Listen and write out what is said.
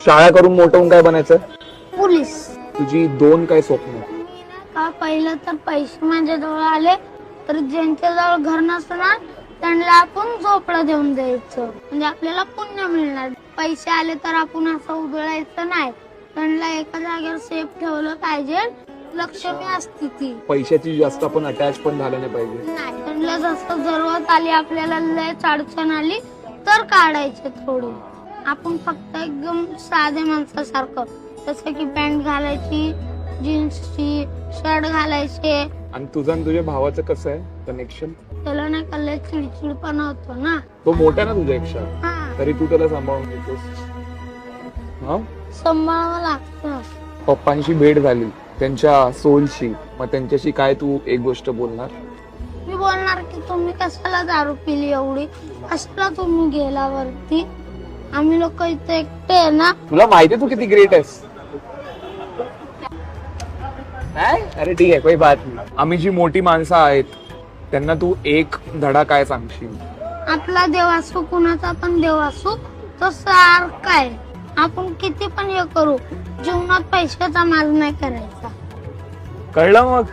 शाळा करून मोठं होऊन काय बनायचं? पोलीस. तुझी दोन काय स्वप्न? का पहिलं तर पैसे माझ्या जवळ आले तर ज्यांच्या जवळ घर नसणार त्यांना आपण झोपडं देऊन द्यायचं, म्हणजे आपल्याला पुण्य मिळणार. पैसे आले तर आपण असं उधळायचं नाही, त्यांना एका जागेवर सेफ ठेवलं पाहिजे. लक्ष्मी असती ती. पैशाची जास्त आपण अटॅच पण झालं नाही पाहिजे. नाही, त्यांना जसं जरूरत आली, आपल्याला लय अडचण आली तर काढायचे थोडे. आपण फक्त एकदम साधे माणसासारखं, जसं की पॅन्ट घालायची, जीन्सची, शर्ट घालायचे. आणि तुझं आणि तुझ्या भावाचं कसं आहे कनेक्शन? त्याला नाही कळलं, चिडचिडपणा होतो ना. तो मोठा ना तुझ्यापेक्षा, हा, तरी तू त्याला सांभाळून घेतोस. हा, सांभाळावं लागतं. पप्पांशी भेट झाली त्यांच्या सोलशी, मग त्यांच्याशी काय तू एक गोष्ट बोलणार? मी बोलणार की तुम्ही कशाला दारू पिली एवढी, कशाला तुम्ही गेल्यावरती, आम्ही लोक इथे एकटे आहे ना. तुला माहितीये तू किती ग्रेट आहेस. नाही? अरे ठीक आहे, काही बात नाही. आम्ही जी मोठी माणसं आहेत त्यांना तू एक धडा काय सांगशील? आपला देव असो, कुणाचा पण देव असो, तो सारखा आहे. आपण किती पण हे करू, जीवनात पैशाचा माज नाही करायचा. कळलं मग?